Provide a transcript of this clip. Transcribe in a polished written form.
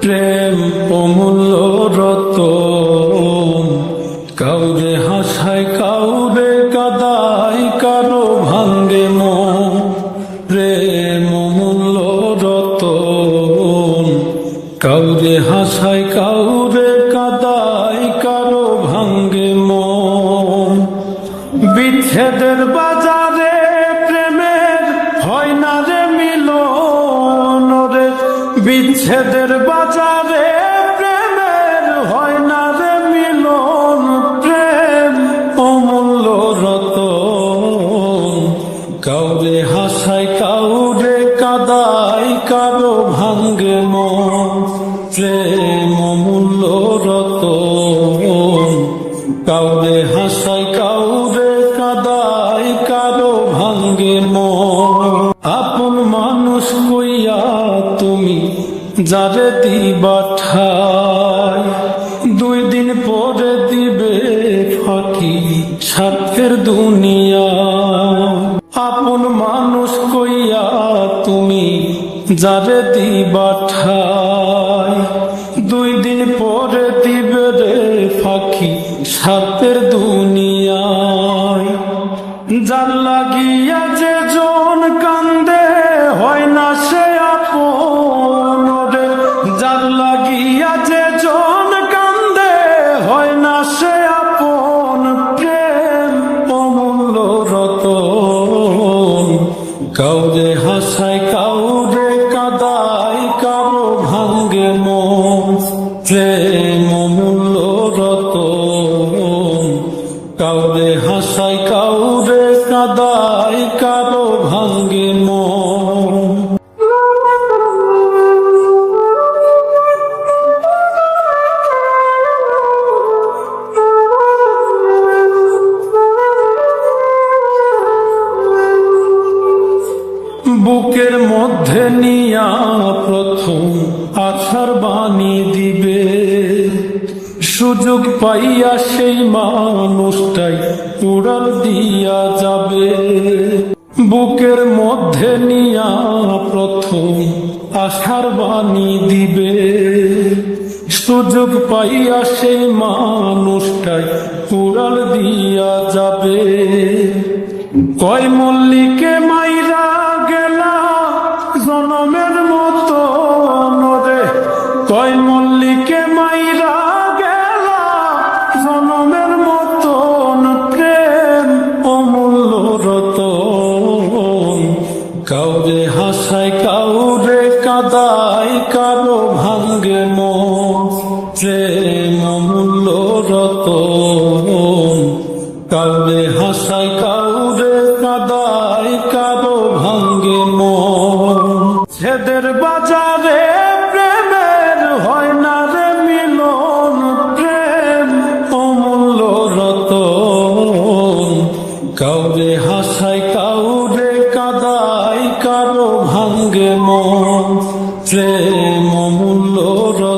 প্রেম অমূল্য রতন, কাউরে হাসায় কাউরে কাদায়, কারো ভাঙ্গে মন। প্রেম অমূল্য রতন, কাউরে হাসায় কাউরে কাদায়, কারো ভাঙ্গে মন। বিচ্ছেদের বাজারে প্রেমের হয় না রে মিলন রে, বিচ্ছেদের বাজারে প্রেমের হয় না রে মিলন। প্রেম অমূল্য রতন, কাউরে হাসায় কাউরে কাদায়, কারো ভাঙ্গে মন। প্রেম অমূল্য রতন, কাউরে হাসায় কাউরে কাদায়, কারো ভাঙ্গে মন। আপন মানুষ কইয়া তুমি যারে দিবা ঠাই, 2 দিন পরে দিবে ফাঁকি স্বার্থের দুনিয়া। আপন মানুষ কইয়া তুমি যারে দিবা ঠাই, 2 দিন পরে দিবে রে ফাঁকি স্বার্থের দুনিয়ায়। যার লাগিয়া যে জন কান্দে হয় না সে আপন রে, যার লাগিয়া যে জন কান্দে হয় না সে আপন। প্রেম অমূল্য রতন, কাউরে হাসায় কাউরে কাদায়, কারো ভাঙ্গে মন। প্রেম অমূল্য রতন, কাউরে হাসায় কাউরে কাদায়, কারো ভাঙ্গে মন। বুকের মধ্যে নিয়া প্রথম আশার বাণী দিবে, সুযোগ পাইয়া সেই মানুষটাই উড়াল দিয়া যাবে। বুকের মধ্যে নিয়া প্রথম আশার বাণী দিবে, সুযোগ পাইয়া সেই মানুষটাই উড়াল দিয়া যাবে। কয় মল্লিকে মাইরা গেলা জনমের মতো রে, কয় মল্লিকে মাইরা গেলা জনমের মতন। প্রেম অমূল্য রতন, কাউরে হাসায় কাউরে কাদায়, কারো ভাঙ্গে মন। প্রেম অমূল্য রতন, কাউরে হাসায় কাউরে কাদায়, কারো ভাঙ্গে মন। ছেদের বাজারে প্রেমের হয় না রে মিলন। প্রেম অমূল্য রতন, কাউরে হাসায় কাউরে কাদায়, কারো ভাঙ্গে মন। প্রেম অমূল্য রতন।